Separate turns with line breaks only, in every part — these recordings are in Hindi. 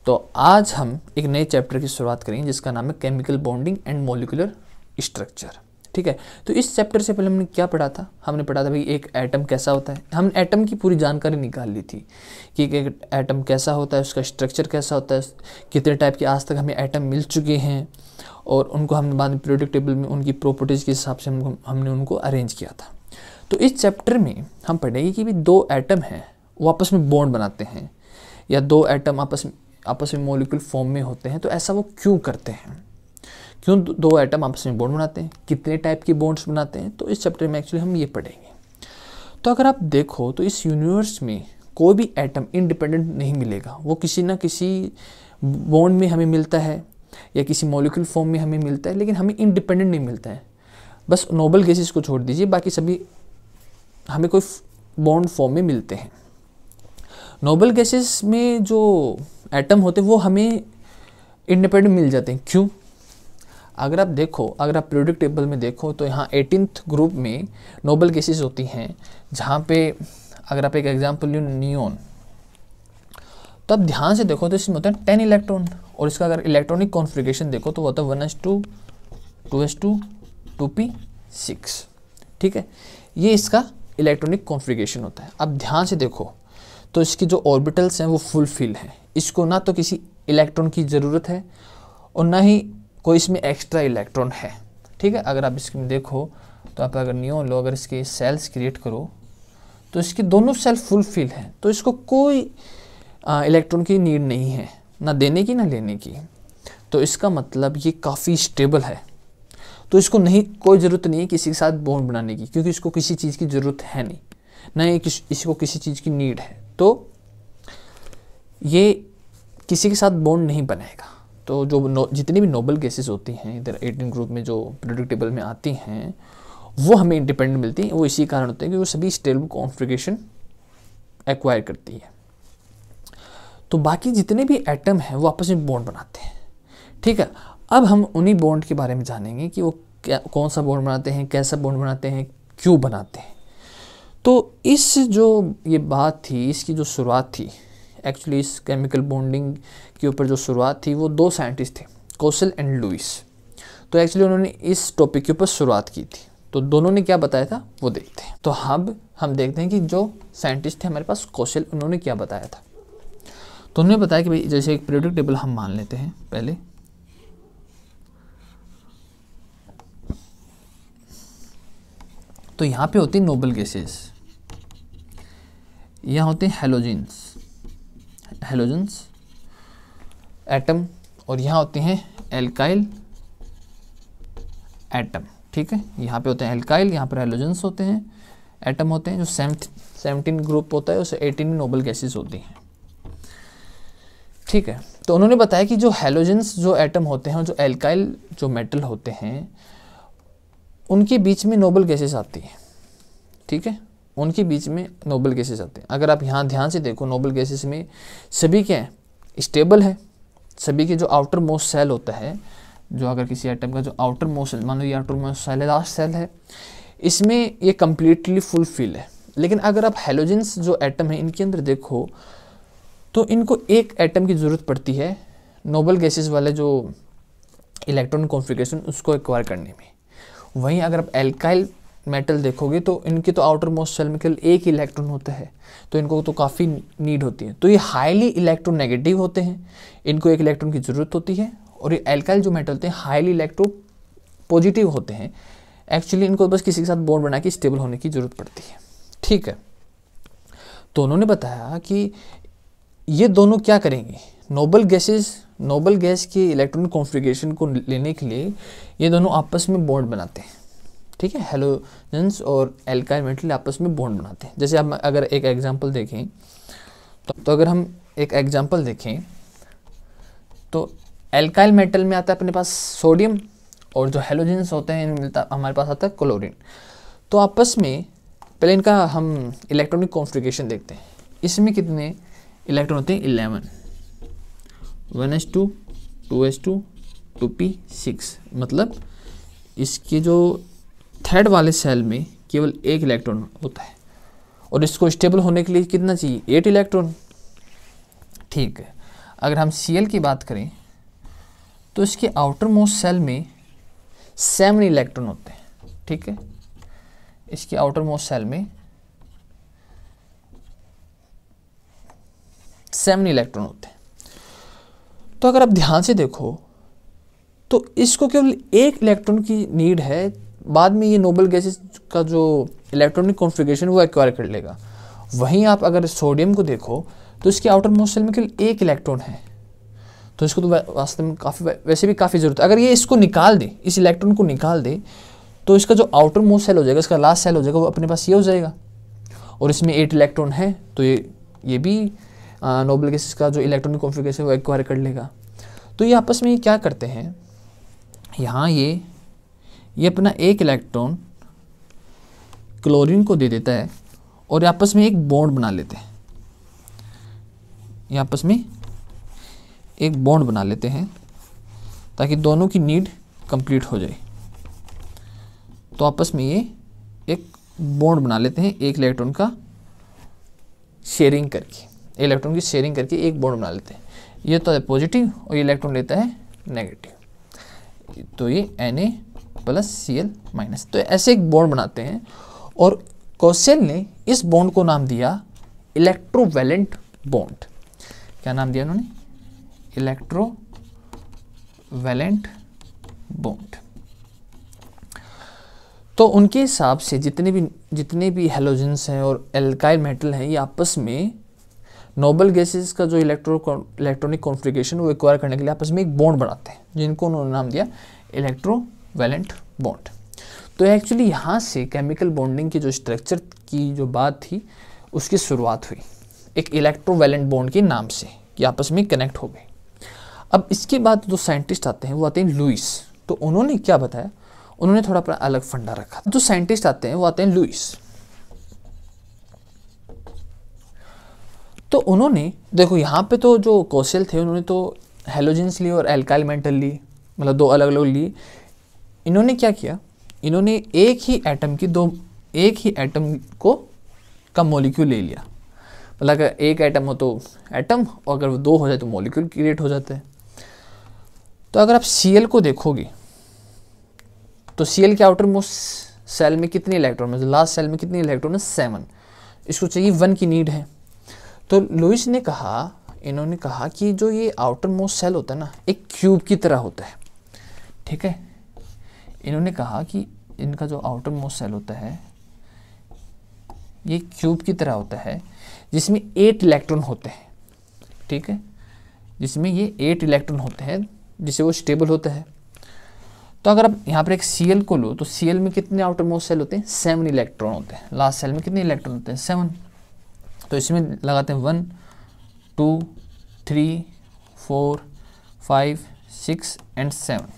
तो आज हम एक नए चैप्टर की शुरुआत करेंगे जिसका नाम है chemical bonding and molecular structure. ठीक है, तो इस चैप्टर से पहले हमने क्या पढ़ा था? हमने पढ़ा था भाई एक एटम कैसा होता है। हमने एटम की पूरी जानकारी निकाल ली थी कि एक एटम कैसा होता है, उसका स्ट्रक्चर कैसा होता है, कितने टाइप के आज तक हमें एटम मिल चुके हैं और उनको हमने बाद में पीरियोडिक टेबल में उनकी प्रॉपर्टीज़ के हिसाब से हमने उनको अरेंज किया था। तो इस चैप्टर में हम पढ़ेंगे कि भी दो एटम हैं वो आपस में बॉन्ड बनाते हैं या दो एटम आपस में मॉलिक्यूल फॉर्म में होते हैं, तो ऐसा वो क्यों करते हैं, क्यों दो एटम आपस में बॉन्ड बनाते हैं, कितने टाइप के बॉन्ड्स बनाते हैं। तो इस चैप्टर में एक्चुअली हम ये पढ़ेंगे। तो अगर आप देखो तो इस यूनिवर्स में कोई भी एटम इंडिपेंडेंट नहीं मिलेगा, वो किसी ना किसी बॉन्ड में हमें मिलता है या किसी मॉलिक्यूल फॉर्म में हमें मिलता है, लेकिन हमें इंडिपेंडेंट नहीं मिलता है। बस नोबल गैसेस को छोड़ दीजिए, बाकी सभी हमें कोई बॉन्ड फॉर्म में मिलते हैं। नोबल गैसेस में जो एटम होते हैं वो हमें इंडिपेंडेंट मिल जाते हैं। क्यों? अगर आप देखो, अगर आप पीरियोडिक टेबल में देखो तो यहाँ 18th ग्रुप में नोबल गैसेस होती हैं, जहाँ पे अगर आप एक एग्जांपल लो नियोन, तो आप ध्यान से देखो तो इसमें होता है 10 इलेक्ट्रॉन और इसका अगर इलेक्ट्रॉनिक कॉन्फ़िगरेशन देखो तो वो होता है 1s2 2s2 2p6। ठीक है, ये इसका इलेक्ट्रॉनिक कॉन्फ़िगरेशन होता है। अब ध्यान से देखो तो इसकी जो ऑर्बिटल्स हैं वो फुल फिल हैं, इसको ना तो किसी इलेक्ट्रॉन की ज़रूरत है और ना ही कोई इसमें एक्स्ट्रा इलेक्ट्रॉन है। ठीक है, अगर आप इसमें देखो तो आप अगर नियोन लो, अगर इसके सेल्स क्रिएट करो तो इसके दोनों सेल फुल फिल हैं, तो इसको कोई इलेक्ट्रॉन की नीड नहीं है, ना देने की ना लेने की। तो इसका मतलब ये काफ़ी स्टेबल है, तो इसको कोई ज़रूरत नहीं है किसी के साथ बॉन्ड बनाने की, क्योंकि इसको किसी चीज़ की ज़रूरत है नहीं, ना ही इसको किसी चीज़ की नीड है, तो ये किसी के साथ बॉन्ड नहीं बनाएगा। तो जो जितनी भी नोबल गैसेस होती हैं इधर 18 ग्रुप में जो पीरियोडिक टेबल में आती हैं वो हमें इंडिपेंडेंट मिलती हैं। वो इसी कारण होते हैं कि वो सभी स्टेबल कॉन्फ़िगरेशन एक्वायर करती है। तो बाकी जितने भी एटम हैं वो आपस में बॉन्ड बनाते हैं। ठीक है, अब हम उन्हीं बॉन्ड के बारे में जानेंगे कि वो कौन सा बॉन्ड बनाते हैं, कैसा बॉन्ड बनाते हैं, क्यों बनाते हैं। तो इस जो ये बात थी, इसकी जो शुरुआत थी एक्चुअली इस केमिकल बॉन्डिंग के ऊपर जो शुरुआत थी वो दो साइंटिस्ट थे, कोसेल एंड लुईस। तो एक्चुअली उन्होंने इस टॉपिक के ऊपर शुरुआत की थी। तो दोनों ने क्या बताया था वो देखते हैं। तो अब हम देखते हैं कि जो साइंटिस्ट थे हमारे पास कोसेल, उन्होंने क्या बताया था। तो उन्होंने बताया कि भाई जैसे एक पीरियोडिक टेबल हम मान लेते हैं पहले, तो यहाँ पे होती है नोबल गैसेस, यहाँ होते हैं हेलोजेंस एटम, और यहाँ होते हैं एल्काइल एटम। ठीक है, यहाँ पे होते हैं एल्काइल, यहाँ पर हेलोजेंस होते हैं, एटम होते हैं। जो 17 ग्रुप होता है उसे 18 नोबल गैसेस होती हैं। ठीक है, तो उन्होंने बताया कि जो हेलोजेंस जो एटम होते हैं और जो एल्काइल जो मेटल होते हैं उनके बीच में नोबल गैसेस आती हैं। ठीक है, उनके बीच में नोबल गैसेस आते हैं। अगर आप यहाँ ध्यान से देखो नोबल गैसेस में सभी क्या है, स्टेबल है। सभी के जो आउटर मोस्ट सेल होता है, जो अगर किसी एटम का जो आउटर मोस्ट सेल, मान लो ये आउटर मोस्ट सेल है, लास्ट सेल है, इसमें ये कम्प्लीटली फुल फिल है। लेकिन अगर आप हेलोजेंस जो एटम है इनके अंदर देखो तो इनको एक एटम की ज़रूरत पड़ती है नोबल गैसेस वाले जो इलेक्ट्रॉन कॉन्फ़िगरेशन उसको एक्वायर करने में। वहीं अगर आप एल्काइल मेटल देखोगे तो इनके तो आउटर मोस्ट सेल में केवल एक ही इलेक्ट्रॉन होता है, तो इनको तो काफ़ी नीड होती है। तो ये हाईली इलेक्ट्रो नेगेटिव होते हैं, इनको एक इलेक्ट्रॉन की ज़रूरत होती है। और ये एल्काइल जो मेटल होते हैं हाईली इलेक्ट्रो पॉजिटिव होते हैं, एक्चुअली इनको बस किसी के साथ बॉन्ड बना के स्टेबल होने की ज़रूरत पड़ती है। ठीक है, तो उन्होंने बताया कि ये दोनों क्या करेंगे, नोबल गैस के इलेक्ट्रॉनिक कॉन्फ़िगरेशन को लेने के लिए ये दोनों आपस में बॉन्ड बनाते हैं। ठीक है, हेलोजेंस और एल्काइल मेटल आपस में बॉन्ड बनाते हैं। जैसे आप अगर एक एग्जांपल देखें तो अगर हम एक एग्जांपल देखें तो एल्काइल मेटल में आता है अपने पास सोडियम, और जो हेलोजेंस होते हैं इनमें मिलता हमारे पास आता है क्लोरीन। तो आपस में पहले इनका हम इलेक्ट्रॉनिक कॉन्फ़िगरेशन देखते हैं। इसमें कितने इलेक्ट्रॉन होते हैं? 11, 1s2 2s2 2p6। मतलब इसके जो थर्ड वाले सेल में केवल एक इलेक्ट्रॉन होता है और इसको स्टेबल होने के लिए कितना चाहिए? 8 इलेक्ट्रॉन। ठीक है, अगर हम Cl की बात करें तो इसके आउटर मोस्ट सेल में 7 इलेक्ट्रॉन होते हैं, ठीक है, इसके आउटर मोस्ट सेल में 7 इलेक्ट्रॉन होते हैं। तो अगर आप ध्यान से देखो तो इसको केवल एक इलेक्ट्रॉन की नीड है, बाद में ये नोबल गैसेस का जो इलेक्ट्रॉनिक कॉन्फ़िगरेशन वो एक्वायर कर लेगा। वहीं आप अगर सोडियम को देखो तो इसके आउटर मोस्ट सेल में केवल एक इलेक्ट्रॉन है, तो इसको तो वास्तव में वैसे भी काफ़ी ज़रूरत है। अगर ये इसको निकाल दे, इस इलेक्ट्रॉन को निकाल दे, तो इसका जो आउटर मोस्ट सेल हो जाएगा, इसका लास्ट सेल हो जाएगा, वो अपने पास ये हो जाएगा, और इसमें 8 इलेक्ट्रॉन है, तो ये भी नोबल गैसेस का जो इलेक्ट्रॉनिक कॉन्फ़िगरेशन वो एक्वायर कर लेगा। तो ये आपस में ये क्या करते हैं, यहाँ ये अपना एक इलेक्ट्रॉन क्लोरीन को दे देता है और आपस में एक बॉन्ड बना लेते हैं, ये आपस में एक बॉन्ड बना लेते हैं ताकि दोनों की नीड कंप्लीट हो जाए। तो आपस में ये एक बॉन्ड बना लेते हैं, एक इलेक्ट्रॉन का शेयरिंग करके, इलेक्ट्रॉन की शेयरिंग करके एक बॉन्ड बना लेते हैं। ये तो है पॉजिटिव और ये इलेक्ट्रॉन लेता है नेगेटिव, तो ये Na+Cl-। तो ऐसे एक बॉन्ड बनाते हैं और कोसेल ने इस बॉन्ड को नाम दिया इलेक्ट्रोवैलेंट बॉन्ड। क्या नाम दिया उन्होंने, इलेक्ट्रोवैलेंट बॉन्ड। तो उनके हिसाब से जितने भी हैलोजेंस हैं और एल्काइल मेटल हैं, ये आपस में नोबल गैसेस का जो इलेक्ट्रॉनिक कॉन्फ़िगरेशन वो एक्वायर करने के लिए आपस में एक बॉन्ड बनाते हैं, जिनको उन्होंने नाम दिया इलेक्ट्रोवैलेंट बॉन्ड। तो एक्चुअली यहाँ से केमिकल बॉन्डिंग की जो स्ट्रक्चर की जो बात थी उसकी शुरुआत हुई एक इलेक्ट्रोवैलेंट बॉन्ड के नाम से, कि आपस में कनेक्ट हो गए। अब इसके बाद जो साइंटिस्ट आते हैं वो आते हैं लुईस। तो उन्होंने क्या बताया, उन्होंने थोड़ा अपना अलग फंडा रखा। जो साइंटिस्ट आते हैं वो आते हैं लुईस। तो उन्होंने देखो यहाँ पे तो जो कोसेल थे उन्होंने तो हेलोजेंस लिए और एल्काइल मेटल लिए, मतलब दो अलग अलग लिए। इन्होंने क्या किया, इन्होंने एक ही एटम को का मॉलिक्यूल ले लिया। मतलब अगर एक एटम हो तो एटम, और अगर वो 2 हो जाए तो मॉलिक्यूल क्रिएट हो जाते हैं। तो अगर आप Cl को देखोगे तो Cl के आउटर मोस्ट सेल में कितने इलेक्ट्रॉन है, लास्ट सेल में कितने इलेक्ट्रॉन है, 7। इसको चाहिए 1 की नीड है। तो लुईस ने कहा, इन्होंने कहा कि जो ये आउटर मोस्ट सेल होता है ना, एक क्यूब की तरह होता है, ठीक है। इन्होंने कहा कि इनका जो आउटर मोस्ट सेल होता है ये क्यूब की तरह होता है, जिसमें 8 इलेक्ट्रॉन होते हैं, ठीक है, जिसमें ये 8 इलेक्ट्रॉन होते हैं, जिससे वो स्टेबल होता है। तो अगर आप यहाँ पर एक Cl को लो तो Cl में कितने आउटर मोस्ट सेल होते हैं, 7 इलेक्ट्रॉन होते हैं। लास्ट सेल में कितने इलेक्ट्रॉन होते हैं, 7। तो इसमें लगाते हैं 1 2 3 4 5 6 एंड 7।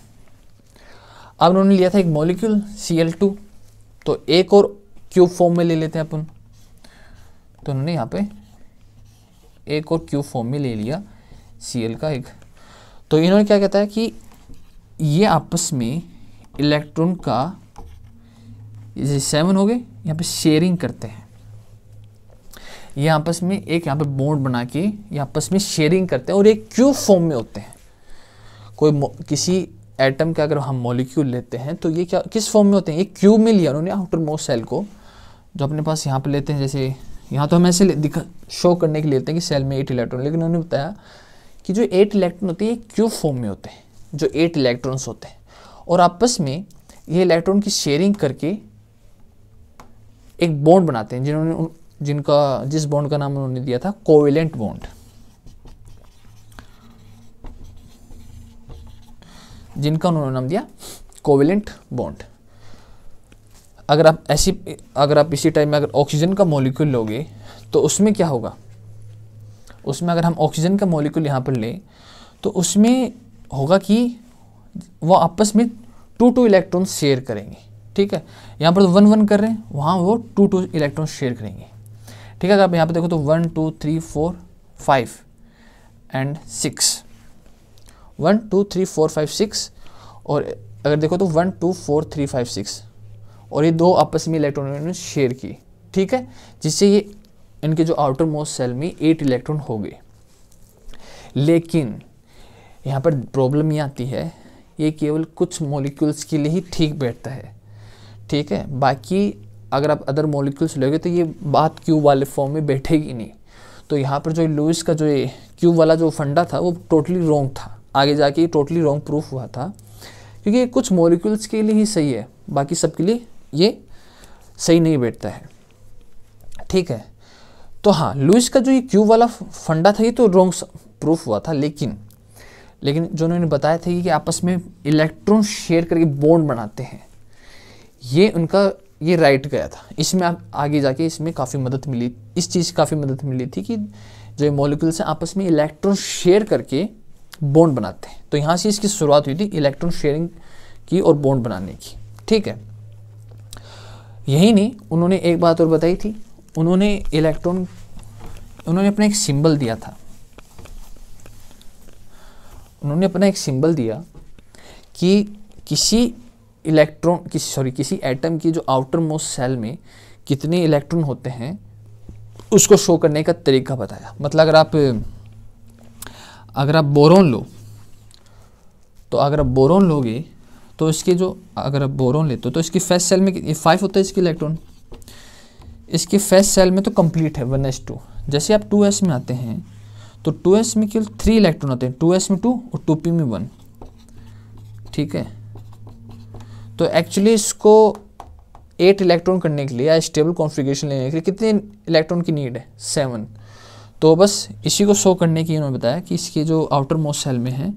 अब उन्होंने लिया था एक मॉलिक्यूल Cl2, तो एक और क्यूब फॉर्म में ले लेते हैं अपन। तो उन्होंने यहाँ पे एक और क्यूब फॉर्म में ले लिया Cl का एक। तो इन्होंने क्या कहता है कि ये आपस में इलेक्ट्रॉन का, जैसे 7 हो गए, यहाँ पे शेयरिंग करते हैं। ये आपस में एक यहाँ पे बॉन्ड बना के ये आपस में शेयरिंग करते हैं और एक क्यूब फॉर्म में होते हैं। किसी एटम का अगर हम मॉलिक्यूल लेते हैं तो ये क्या किस फॉर्म में होते हैं, एक क्यूब में लिया उन्होंने आउटर मोस्ट सेल को, जो अपने पास यहाँ पे लेते हैं। जैसे यहाँ तो हम ऐसे शो करने के लिए लेते हैं कि सेल में 8 इलेक्ट्रॉन, लेकिन उन्होंने बताया कि जो 8 इलेक्ट्रॉन होते हैं ये क्यूब फॉर्म में होते हैं, जो 8 इलेक्ट्रॉन्स होते हैं, और आपस में ये इलेक्ट्रॉन की शेयरिंग करके एक बॉन्ड बनाते हैं, जिस बॉन्ड का नाम उन्होंने दिया था कोवेलेंट बॉन्ड, जिनका उन्होंने नाम दिया कोवेलेंट बॉन्ड। अगर आप इसी टाइम में अगर ऑक्सीजन का मॉलिक्यूल लोगे तो उसमें क्या होगा, उसमें अगर हम ऑक्सीजन का मॉलिक्यूल यहाँ पर लें तो उसमें होगा कि वो आपस में 2 इलेक्ट्रॉन शेयर करेंगे, ठीक है। यहाँ पर तो 1 कर रहे हैं, वहाँ वो 2 इलेक्ट्रॉन शेयर करेंगे, ठीक है। अगर आप यहाँ पे देखो तो 1 2 3 4 5 एंड 6, 1 2 3 4 5 6, और अगर देखो तो 1 2 4 3 5 6, और ये 2 आपस में इलेक्ट्रॉन इन्होंने शेयर किए, ठीक है, जिससे ये इनके जो आउटर मोस्ट सेल में 8 इलेक्ट्रॉन हो गए। लेकिन यहाँ पर प्रॉब्लम ये आती है, ये केवल कुछ मॉलिक्यूल्स के लिए ही ठीक बैठता है, ठीक है। बाकी अगर आप अदर मॉलिक्यूल्स लोगे तो ये बात क्यूब वाले फॉर्म में बैठेगी नहीं। तो यहाँ पर जो लुईस का जो ये क्यूब वाला जो फंडा था वो टोटली रॉन्ग था, आगे जाके ये टोटली रॉन्ग प्रूफ हुआ था, क्योंकि ये कुछ मॉलिक्यूल्स के लिए ही सही है, बाकी सब के लिए ये सही नहीं बैठता है, ठीक है। तो हाँ, लुईस का जो ये क्यूब वाला फंडा था ये तो रॉन्ग प्रूफ हुआ था, लेकिन जो उन्होंने बताया था कि आपस में इलेक्ट्रॉन शेयर करके बॉन्ड बनाते हैं, ये उनका ये राइट गया था। इसमें आप आगे जाके इसमें काफ़ी मदद मिली, इस चीज़ की काफ़ी मदद मिली थी कि जो मॉलिक्यूल्स हैं आपस में इलेक्ट्रॉन शेयर करके बॉन्ड बनाते हैं। तो यहाँ से इसकी शुरुआत हुई थी इलेक्ट्रॉन शेयरिंग की और बॉन्ड बनाने की, ठीक है। यही नहीं, उन्होंने एक बात और बताई थी, उन्होंने अपना एक सिंबल दिया था। उन्होंने अपना एक सिंबल दिया कि किसी एटम की जो आउटर मोस्ट सेल में कितने इलेक्ट्रॉन होते हैं उसको शो करने का तरीका बताया। मतलब अगर आप बोरोन लो, तो अगर आप बोरोन लोगे तो इसके जो अगर आप बोरोन लेते हो तो इसकी फर्स्ट सेल में 5 होता है इसके इलेक्ट्रॉन, इसके फर्स्ट सेल में तो कंप्लीट है 1s2। जैसे आप 2s में आते हैं तो 2s में केवल 3 इलेक्ट्रॉन होते हैं, 2s में 2 और 2p में 1, ठीक है। तो एक्चुअली इसको 8 इलेक्ट्रॉन करने के लिए या स्टेबल कॉन्फ़िगरेशन लेने के लिए कितने इलेक्ट्रॉन की नीड है? 7। तो बस इसी को शो करने की उन्होंने बताया कि इसके जो आउटर मोस्ट सेल में है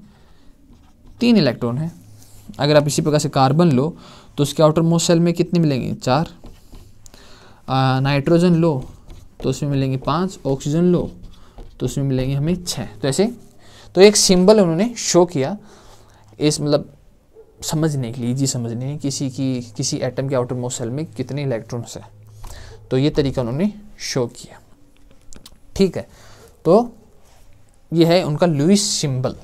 3 इलेक्ट्रॉन है। अगर आप इसी प्रकार से कार्बन लो तो उसके आउटर मोस्ट सेल में कितने मिलेंगे? 4। नाइट्रोजन लो तो उसमें मिलेंगे 5, ऑक्सीजन लो तो उसमें मिलेंगे हमें 6। तो ऐसे तो एक सिंबल उन्होंने शो किया, इस मतलब समझने के लिए, इजी समझने किसी एटम के आउटर मोस्ट सेल में कितने इलेक्ट्रॉन्स है, तो ये तरीका उन्होंने शो किया, ठीक है। तो ये है उनका लुईस सिंबल,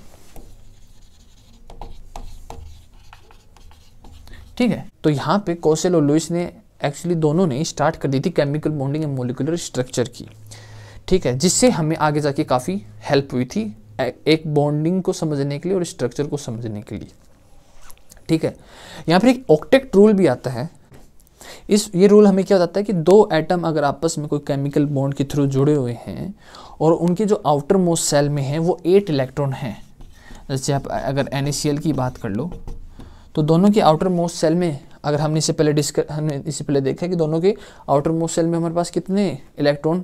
ठीक है। तो यहाँ पे कोसेल और लुईस ने एक्चुअली दोनों ने स्टार्ट कर दी थी chemical bonding and molecular structure की, ठीक है, जिससे हमें आगे जाके काफ़ी हेल्प हुई थी एक बॉन्डिंग को समझने के लिए और स्ट्रक्चर को समझने के लिए, ठीक है। यहाँ पर एक ऑक्टेट रूल भी आता है। ये रूल हमें क्या बताता है कि 2 एटम अगर आपस में कोई केमिकल बॉन्ड के थ्रू जुड़े हुए हैं और उनके जो आउटर मोस्ट सेल में है वो 8 इलेक्ट्रॉन हैं। जैसे आप अगर NaCl की बात कर लो तो दोनों के आउटर मोस्ट सेल में, अगर हमने इससे पहले देखा कि दोनों के आउटर मोस्ट सेल में हमारे पास कितने इलेक्ट्रॉन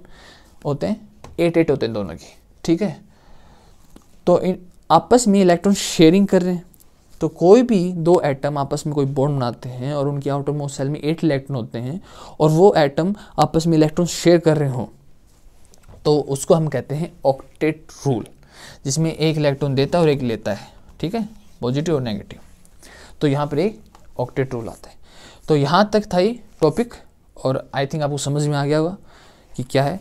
होते हैं? 8 होते हैं दोनों के, ठीक है। तो आपस में इलेक्ट्रॉन शेयरिंग कर रहे हैं। तो कोई भी 2 एटम आपस में कोई बॉन्ड बनाते हैं और उनके आउटर मोस्ट सेल में 8 इलेक्ट्रॉन होते हैं और वो एटम आपस में इलेक्ट्रॉन शेयर कर रहे हों, तो उसको हम कहते हैं ऑक्टेट रूल, जिसमें एक इलेक्ट्रॉन देता है और एक लेता है, ठीक है, पॉजिटिव और नेगेटिव। तो यहाँ पर एक ऑक्टेट रूल आता है। तो यहाँ तक था ये टॉपिक, और आई थिंक आपको समझ में आ गया होगा कि क्या है